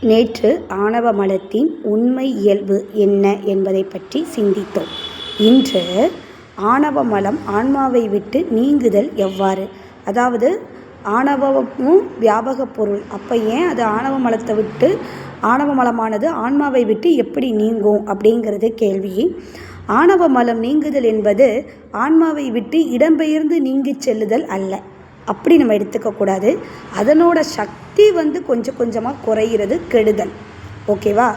நேற்று ஆணவ மலத்தின் உண்மை இயல்பு என்ன என்பதை பற்றி சிந்தித்தோம். இன்று ஆணவ மலம் ஆன்மாவை விட்டு நீங்குதல் எவ்வாறு, அதாவது ஆணவமும் வியாபக பொருள், அப்போ ஏன் அது ஆணவ மலத்தை விட்டு ஆணவ மலமானது ஆன்மாவை விட்டு எப்படி நீங்கும் அப்படிங்கிறது கேள்வி. ஆணவ மலம் நீங்குதல் என்பது ஆன்மாவை விட்டு இடம்பெயர்ந்து நீங்கி செல்லுதல் அல்ல, அப்படி நம்ம எடுத்துக்கக்கூடாது. அதனோட சக்தி கொஞ்சம் கொஞ்சமாக குறைகிறது, கெடுதல். ஓகேவா?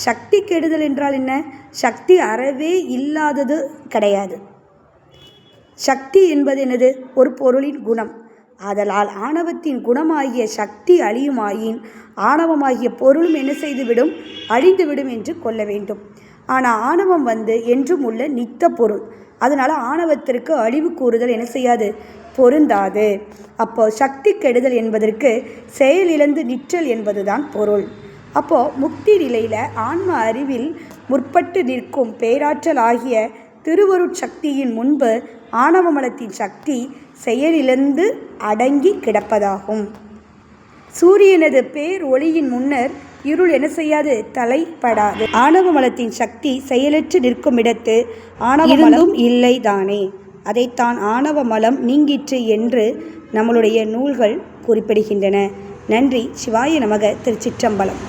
சக்தி கெடுதல் என்றால் என்ன? சக்தி அறவே இல்லாதது கிடையாது. சக்தி என்பது என்னது? ஒரு பொருளின் குணம். ஆதலால் ஆணவத்தின் குணமாகிய சக்தி அழியுமாயின் ஆணவமாகிய பொருளும் என்ன செய்துவிடும்? அழிந்துவிடும் என்று கொள்ள வேண்டும். ஆனால் ஆணவம் என்றும் உள்ள நித்த பொருள். அதனால் ஆணவத்திற்கு அழிவு கூறுதல் என்ன செய்யாது? பொருந்தாது. அப்போ சக்தி கெடுதல் என்பதற்கு செயலிழந்து நிற்றல் என்பதுதான் பொருள். அப்போது முக்தி நிலையில் ஆன்ம அறிவில் முற்பட்டு நிற்கும் பேராற்றல் ஆகிய திருவருட்சக்தியின் முன்பு ஆணவ மலத்தின் சக்தி செயலிழந்து அடங்கி கிடப்பதாகும். சூரியனது பேர் ஒளியின் முன்னர் இருள் என்ன செய்யாது? தலைப்படாது. ஆணவ மலத்தின் சக்தி செயலற்று நிற்கும் இடத்து ஆணவ மலம் இல்லை தானே. அதைத்தான் ஆணவ மலம் நீங்கிற்று என்று நம்மளுடைய நூல்கள் குறிப்பிடுகின்றன. நன்றி. சிவாய நமக. திருச்சிற்றம்பலம்.